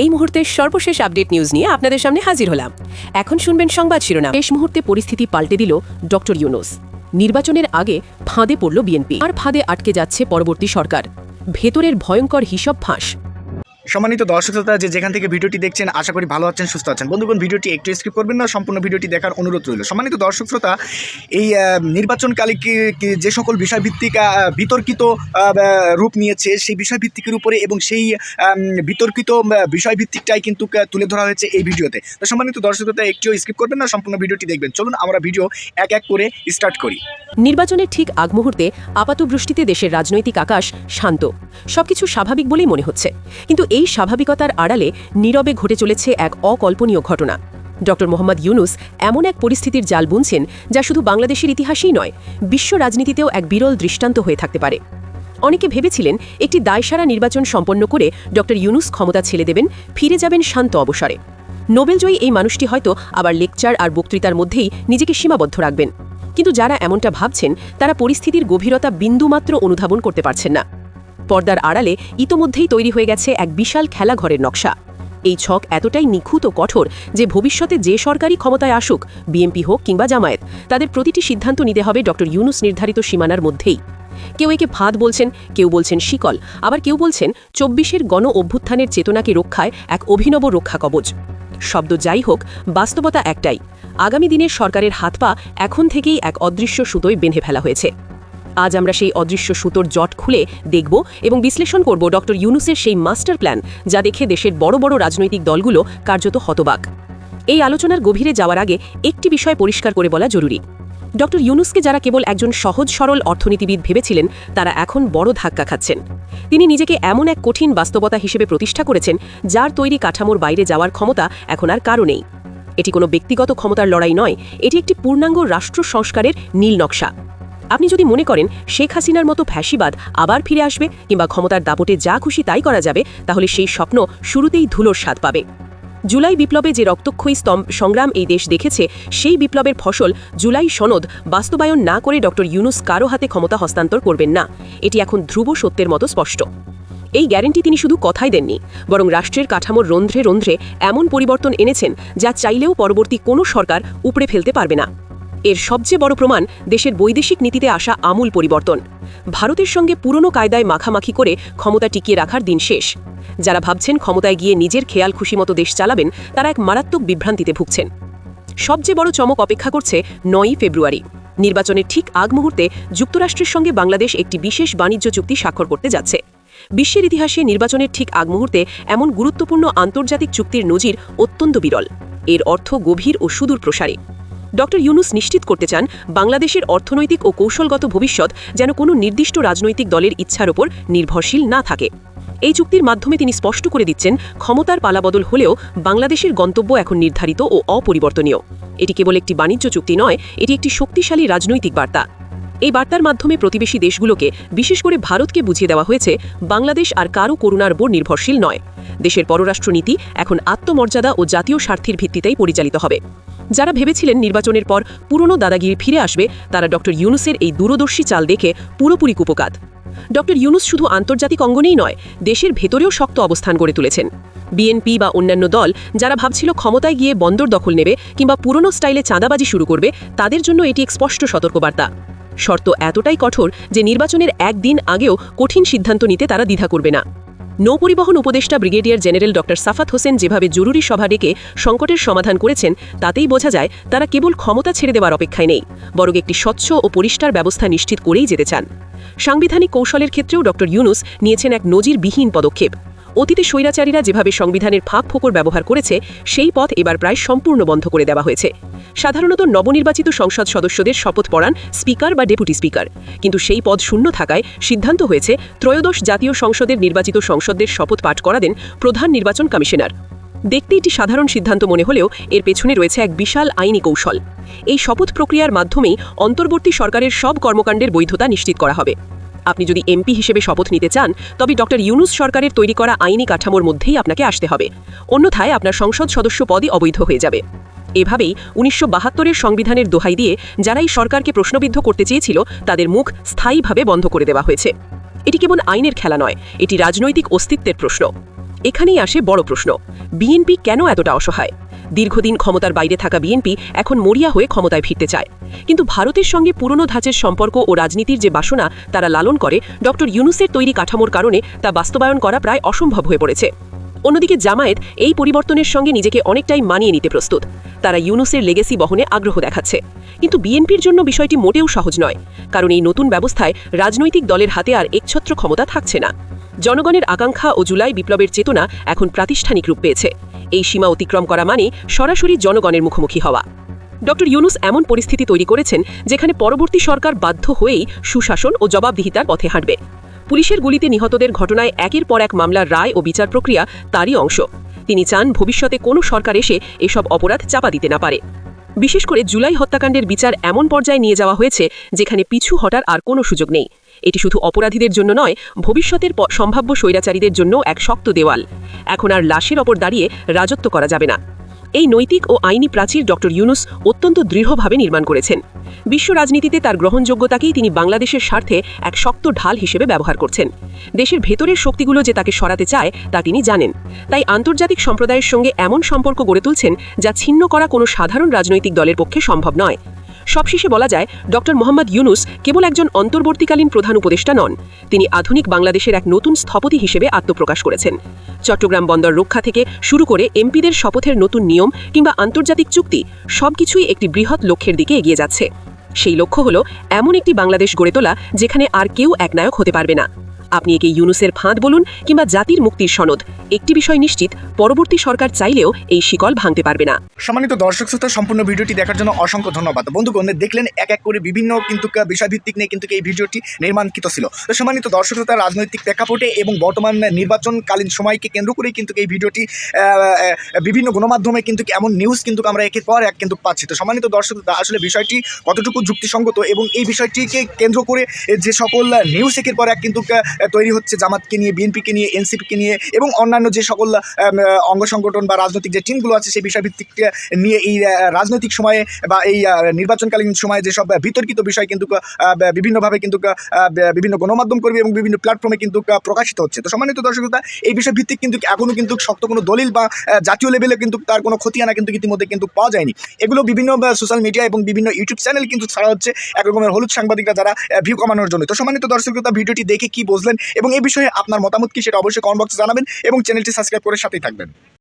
এই মুহূর্তের সর্বশেষ আপডেট নিউজ নিয়ে আপনাদের সামনে হাজির হলাম। এখন শুনবেন সংবাদ শিরোনাম। শেষ মুহূর্তে পরিস্থিতি পাল্টে দিল ডক্টর ইউনূস। নির্বাচনের আগে ফাঁদে পড়ল বিএনপি, আর ফাঁদে আটকে যাচ্ছে পরবর্তী সরকার। ভেতরের ভয়ঙ্কর হিসাব ফাঁস। সম্মানিত দর্শক শ্রোতা, যেখান থেকে ভিডিওটি দেখছেন আশা করি ভালো আছেন, সুস্থ আছেন। বন্ধুগণ, ভিডিওটি একটু স্কিপ করবেন না, সম্পূর্ণ ভিডিওটি দেখার অনুরোধ রইল। সম্মানিত দর্শক শ্রোতা, এই নির্বাচনকালে যে সকল বিষয়ভিত্তিক বিতর্কিত রূপ নিয়েছে সেই বিষয়ভিত্তিকের উপরে এবং সেই বিতর্কিত বিষয়ভিত্তিকটাই কিন্তু তুলে ধরা হয়েছে এই ভিডিওতে। তো সম্মানিত দর্শক শ্রোতা, একটিও স্কিপ করবেন না, সম্পূর্ণ ভিডিওটি দেখবেন। চলুন আমরা ভিডিও এক এক করে স্টার্ট করি। নির্বাচনের ঠিক আগ মুহূর্তে আপাতবৃষ্টিতে দেশের রাজনৈতিক আকাশ শান্ত, সবকিছু স্বাভাবিক বলেই মনে হচ্ছে। কিন্তু এই স্বাভাবিকতার আড়ালে নীরবে ঘটে চলেছে এক অকল্পনীয় ঘটনা। ডক্টর মোহাম্মদ ইউনূস এমন এক পরিস্থিতির জাল বুনছেন যা শুধু বাংলাদেশের ইতিহাসেই নয়, বিশ্ব রাজনীতিতেও এক বিরল দৃষ্টান্ত হয়ে থাকতে পারে। অনেকে ভেবেছিলেন একটি দায়সারা নির্বাচন সম্পন্ন করে ডক্টর ইউনূস ক্ষমতা ছেড়ে দেবেন, ফিরে যাবেন শান্ত অবসরে। নোবেলজয়ী এই মানুষটি হয়তো আবার লেকচার আর বক্তৃতার মধ্যেই নিজেকে সীমাবদ্ধ রাখবেন। কিন্তু যারা এমনটা ভাবছেন তারা পরিস্থিতির গভীরতা বিন্দুমাত্র অনুধাবন করতে পারছেন না। পর্দার আড়ালে ইতোমধ্যেই তৈরি হয়ে গেছে এক বিশাল খেলাঘরের নকশা। এই ছক এতটাই নিখুঁত ও কঠোর যে ভবিষ্যতে যে সরকারি ক্ষমতায় আসুক, বিএনপি হোক কিংবা জামায়াত, তাদের প্রতিটি সিদ্ধান্ত নিতে হবে ডক্টর ইউনূস নির্ধারিত সীমানার মধ্যেই। কেউ একে ফাঁদ বলছেন, কেউ বলছেন শিকল, আবার কেউ বলছেন ২৪-এর গণ অভ্যুত্থানের চেতনাকে রক্ষায় এক অভিনব রক্ষা কবচ। শব্দ যাই হোক, বাস্তবতা একটাই, আগামী দিনের সরকারের হাত পা এখন থেকেই এক অদৃশ্য সুতোয় বেঁধে ফেলা হয়েছে। আজ আমরা সেই অদৃশ্য সুতোর জট খুলে দেখব এবং বিশ্লেষণ করব ডক্টর ইউনূসের সেই মাস্টার প্ল্যান, যা দেখে দেশের বড় বড় রাজনৈতিক দলগুলো কার্যত হতবাক। এই আলোচনার গভীরে যাওয়ার আগে একটি বিষয় পরিষ্কার করে বলা জরুরি। ডক্টর ইউনূসকে যারা কেবল একজন সহজ সরল অর্থনীতিবিদ ভেবেছিলেন, তারা এখন বড় ধাক্কা খাচ্ছেন। তিনি নিজেকে এমন এক কঠিন বাস্তবতা হিসেবে প্রতিষ্ঠা করেছেন যার তৈরি কাঠামোর বাইরে যাওয়ার ক্ষমতা এখন আর কারও নেই। এটি কোনো ব্যক্তিগত ক্ষমতার লড়াই নয়, এটি একটি পূর্ণাঙ্গ রাষ্ট্র সংস্কারের নীল নকশা। আপনি যদি মনে করেন শেখ হাসিনার মতো ফ্যাসিবাদ আবার ফিরে আসবে কিংবা ক্ষমতার দাপটে যা খুশি তাই করা যাবে, তাহলে সেই স্বপ্ন শুরুতেই ধুলোর স্বাদ পাবে। জুলাই বিপ্লবে যে রক্তক্ষয়ী সংগ্রাম এই দেশ দেখেছে, সেই বিপ্লবের ফসল জুলাই সনদ বাস্তবায়ন না করে ডক্টর ইউনূস কারো হাতে ক্ষমতা হস্তান্তর করবেন না। এটি এখন ধ্রুব সত্যের মতো স্পষ্ট। এই গ্যারেন্টি তিনি শুধু কথাই দেননি, বরং রাষ্ট্রের কাঠামোর রন্ধ্রে রন্ধ্রে এমন পরিবর্তন এনেছেন যা চাইলেও পরবর্তী কোনো সরকার উপড়ে ফেলতে পারবে না। এর সবচেয়ে বড় প্রমাণ দেশের বৈদেশিক নীতিতে আসা আমূল পরিবর্তন। ভারতের সঙ্গে পুরনো কায়দায় মাখামাখি করে ক্ষমতা টিকিয়ে রাখার দিন শেষ। যারা ভাবছেন ক্ষমতায় গিয়ে নিজের খেয়াল খুশি মতো দেশ চালাবেন, তারা এক মারাত্মক বিভ্রান্তিতে ভুগছেন। সবচেয়ে বড় চমক অপেক্ষা করছে ৯ই ফেব্রুয়ারি। নির্বাচনের ঠিক আগ মুহূর্তে যুক্তরাষ্ট্রের সঙ্গে বাংলাদেশ একটি বিশেষ বাণিজ্য চুক্তি স্বাক্ষর করতে যাচ্ছে। বিশ্বের ইতিহাসে নির্বাচনের ঠিক আগ মুহূর্তে এমন গুরুত্বপূর্ণ আন্তর্জাতিক চুক্তির নজির অত্যন্ত বিরল। এর অর্থ গভীর ও সুদূর প্রসারী। ডক্টর ইউনূস নিশ্চিত করতে চান বাংলাদেশের অর্থনৈতিক ও কৌশলগত ভবিষ্যৎ যেন কোনো নির্দিষ্ট রাজনৈতিক দলের ইচ্ছার ওপর নির্ভরশীল না থাকে। এই চুক্তির মাধ্যমে তিনি স্পষ্ট করে দিচ্ছেন, ক্ষমতার পালাবদল হলেও বাংলাদেশের গন্তব্য এখন নির্ধারিত ও অপরিবর্তনীয়। এটি কেবল একটি বাণিজ্য চুক্তি নয়, এটি একটি শক্তিশালী রাজনৈতিক বার্তা। এই বার্তার মাধ্যমে প্রতিবেশী দেশগুলোকে, বিশেষ করে ভারতকে বুঝিয়ে দেওয়া হয়েছে বাংলাদেশ আর কারও করুণার উপর নির্ভরশীল নয়। দেশের পররাষ্ট্রনীতি এখন আত্মমর্যাদা ও জাতীয় স্বার্থের ভিত্তিতেই পরিচালিত হবে। যারা ভেবেছিলেন নির্বাচনের পর পুরনো দাদাগিরি ফিরে আসবে, তারা ডক্টর ইউনূসের এই দূরদর্শী চাল দেখে পুরোপুরি কুপোকাত। ডক্টর ইউনূস শুধু আন্তর্জাতিক অঙ্গনেই নয়, দেশের ভেতরেও শক্ত অবস্থান গড়ে তুলেছেন। বিএনপি বা অন্যান্য দল যারা ভাবছিল ক্ষমতায় গিয়ে বন্দর দখল নেবে কিংবা পুরনো স্টাইলে চাঁদাবাজি শুরু করবে, তাদের জন্য এটি এক স্পষ্ট সতর্কবার্তা। শর্ত এতটাই কঠোর যে নির্বাচনের একদিন আগেও কঠিন সিদ্ধান্ত নিতে তারা দ্বিধা করবে না। নৌপরিবহন উপদেষ্টা ব্রিগেডিয়ার জেনারেল ডক্টর সাফাত হোসেন যেভাবে জরুরি সভা ডেকে সংকটের সমাধান করেছেন, তাতেই বোঝা যায় তারা কেবল ক্ষমতা ছেড়ে দেওয়ার অপেক্ষায় নেই, বরং একটি স্বচ্ছ ও পরিষ্কার ব্যবস্থা নিশ্চিত করেই যেতে চান। সাংবিধানিক কৌশলের ক্ষেত্রেও ডক্টর ইউনূস নিয়েছেন এক নজিরবিহীন পদক্ষেপ। অতীতে স্বৈরাচারীরা যেভাবে সংবিধানের ফাঁক ফোকর ব্যবহার করেছে, সেই পথ এবার প্রায় সম্পূর্ণ বন্ধ করে দেওয়া হয়েছে। সাধারণত নবনির্বাচিত সংসদ সদস্যদের শপথ পড়ান স্পিকার বা ডেপুটি স্পিকার, কিন্তু সেই পদ শূন্য থাকায় সিদ্ধান্ত হয়েছে ত্রয়োদশ জাতীয় সংসদের নির্বাচিত সংসদদের শপথ পাঠ করাবেন প্রধান নির্বাচন কমিশনার। দেখতে এটি সাধারণ সিদ্ধান্ত মনে হলেও এর পেছনে রয়েছে এক বিশাল আইনি কৌশল। এই শপথ প্রক্রিয়ার মাধ্যমেই অন্তর্বর্তী সরকারের সব কর্মকাণ্ডের বৈধতা নিশ্চিত করা হবে। আপনি যদি এমপি হিসেবে শপথ নিতে চান, তবে ডক্টর ইউনূস সরকারের তৈরি করা আইনি কাঠামোর মধ্যেই আপনাকে আসতে হবে, অন্যথায় আপনার সংসদ সদস্য পদই অবৈধ হয়ে যাবে। এভাবেই ১৯৭২-এর সংবিধানের দোহাই দিয়ে যারা এই সরকারকে প্রশ্নবিদ্ধ করতে চেয়েছিল, তাদের মুখ স্থায়ীভাবে বন্ধ করে দেওয়া হয়েছে। এটি কেবল আইনের খেলা নয়, এটি রাজনৈতিক অস্তিত্বের প্রশ্ন। এখানেই আসে বড় প্রশ্ন, বিএনপি কেন এতটা অসহায়? দীর্ঘদিন ক্ষমতার বাইরে থাকা বিএনপি এখন মরিয়া হয়ে ক্ষমতায় ফিরতে চায়, কিন্তু ভারতের সঙ্গে পুরনো ধাঁচের সম্পর্ক ও রাজনীতির যে বাসনা তারা লালন করে, ডক্টর ইউনূসের তৈরি কাঠামোর কারণে তা বাস্তবায়ন করা প্রায় অসম্ভব হয়ে পড়েছে। অন্যদিকে জামায়াত এই পরিবর্তনের সঙ্গে নিজেকে অনেকটাই মানিয়ে নিতে প্রস্তুত। তারা ইউনূসের লেগেসি বহনে আগ্রহ দেখাচ্ছে, কিন্তু বিএনপির জন্য বিষয়টি মোটেও সহজ নয়, কারণ এই নতুন ব্যবস্থায় রাজনৈতিক দলের হাতে আর একছত্র ক্ষমতা থাকছে না। জনগণের আকাঙ্ক্ষা ও জুলাই বিপ্লবের চেতনা এখন প্রাতিষ্ঠানিক রূপ পেয়েছে। এই সীমা অতিক্রম করা মানে সরাসরি জনগণের মুখোমুখি হওয়া। ডক্টর ইউনূস এমন পরিস্থিতি তৈরি করেছেন যেখানে পরবর্তী সরকার বাধ্য হয়েই সুশাসন ও জবাবদিহিতার পথে হাঁটবে। পুলিশের গুলিতে নিহতদের ঘটনায় একের পর এক মামলার রায় ও বিচার প্রক্রিয়া তারই অংশ। তিনি চান ভবিষ্যতে কোনো সরকার এসে এসব অপরাধ চাপা দিতে না পারে। বিশেষ করে জুলাই হত্যাকাণ্ডের বিচার এমন পর্যায়ে নিয়ে যাওয়া হয়েছে যেখানে পিছু হটার আর কোনো সুযোগ নেই। এটি শুধু অপরাধীদের জন্য নয়, ভবিষ্যতের সম্ভাব্য স্বৈরাচারীদের জন্য এক শক্ত দেওয়াল। এখন আর লাশের ওপর দাঁড়িয়ে রাজত্ব করা যাবে না। এই নৈতিক ও আইনি প্রাচীর ডক্টর ইউনূস অত্যন্ত দৃঢ়ভাবে নির্মাণ করেছেন। বিশ্ব রাজনীতিতে তার গ্রহণযোগ্যতাকেই তিনি বাংলাদেশের স্বার্থে এক শক্ত ঢাল হিসেবে ব্যবহার করছেন। দেশের ভেতরের শক্তিগুলো যে তাকে সরাতে চায় তা তিনি জানেন, তাই আন্তর্জাতিক সম্প্রদায়ের সঙ্গে এমন সম্পর্ক গড়ে তুলছেন যা ছিন্ন করা কোনো সাধারণ রাজনৈতিক দলের পক্ষে সম্ভব নয়। সবশেষে বলা যায়, ডক্টর মোহাম্মদ ইউনূস কেবল একজন অন্তর্বর্তীকালীন প্রধান উপদেষ্টা নন, তিনি আধুনিক বাংলাদেশের এক নতুন স্থপতি হিসেবে আত্মপ্রকাশ করেছেন। চট্টগ্রাম বন্দর রক্ষা থেকে শুরু করে এমপিদের শপথের নতুন নিয়ম কিংবা আন্তর্জাতিক চুক্তি, সবকিছুই একটি বৃহৎ লক্ষ্যের দিকে এগিয়ে যাচ্ছে। সেই লক্ষ্য হলো এমন একটি বাংলাদেশ গড়ে তোলা যেখানে আর কেউ একনায়ক হতে পারবে না। আপনি একে ইউনূসের ফাঁদ বলুন কিংবা জাতির মুক্তির সনদ, একটি বিষয় নিশ্চিত, পরবর্তী সরকার চাইলেও এই শিকল ভাঙতে পারবে না। সম্মানিত দর্শক শ্রোতা, সম্পূর্ণ ভিডিওটি দেখার জন্য অসংখ্য ধন্যবাদ। বন্ধুগণ, দেখলেন এক এক করে বিভিন্ন কিন্তু বিষয়ভিত্তিক নিয়ে কিন্তু এই ভিডিওটি নির্মাণকৃত ছিল। তো সম্মানিত দর্শক শ্রোতা, রাজনৈতিক প্রেক্ষাপটে এবং বর্তমান নির্বাচনকালীন সময়কে কেন্দ্র করেই কিন্তু এই ভিডিওটি বিভিন্ন গণমাধ্যমে কিন্তু এমন নিউজ কিন্তু আমরা একের পর এক কিন্তু পাচ্ছি। তো সম্মানিত দর্শক শ্রোতা, আসলে বিষয়টি কতটুকু যুক্তিসঙ্গত এবং এই বিষয়টিকে কেন্দ্র করে যে সকল নিউজ একের পর এক কিন্তু তৈরি হচ্ছে জামাতকে নিয়ে, বিএনপিকে নিয়ে, এনসিপিকে নিয়ে এবং অন্যান্য যে সকল অঙ্গ সংগঠন বা রাজনৈতিক যে টিমগুলো আছে সেই বিষয়ভিত্তিক নিয়ে এই রাজনৈতিক সময়ে বা এই নির্বাচনকালীন সময়ে যেসব বিতর্কিত বিষয় কিন্তু বিভিন্নভাবে কিন্তু বিভিন্ন গণমাধ্যম কর্মী এবং বিভিন্ন প্ল্যাটফর্মে কিন্তু প্রকাশিত হচ্ছে। তো সম্মানিত দর্শক শ্রোতা, এই বিষয়ভিত্তিক কিন্তু এখনও কিন্তু শক্ত কোনো দলিল বা জাতীয় লেভেলে কিন্তু তার কোনো খতিয়ানা কিন্তু ইতিমধ্যে কিন্তু পাওয়া যায়নি। এগুলো বিভিন্ন সোশ্যাল মিডিয়া এবং বিভিন্ন ইউটিউব চ্যানেল কিন্তু ছাড়া হচ্ছে একরকমের হলুদ সাংবাদিকরা যারা ভিউ কমানোর জন্য। তো সম্মানিত দর্শক শ্রোতা, ভিডিওটি দেখে কি বুঝলেন এবং এই বিষয়ে আপনার মতামত কি সেটা অবশ্যই কমেন্ট বক্সে জানাবেন এবং চ্যানেলটি সাবস্ক্রাইব করে সাথেই থাকবেন।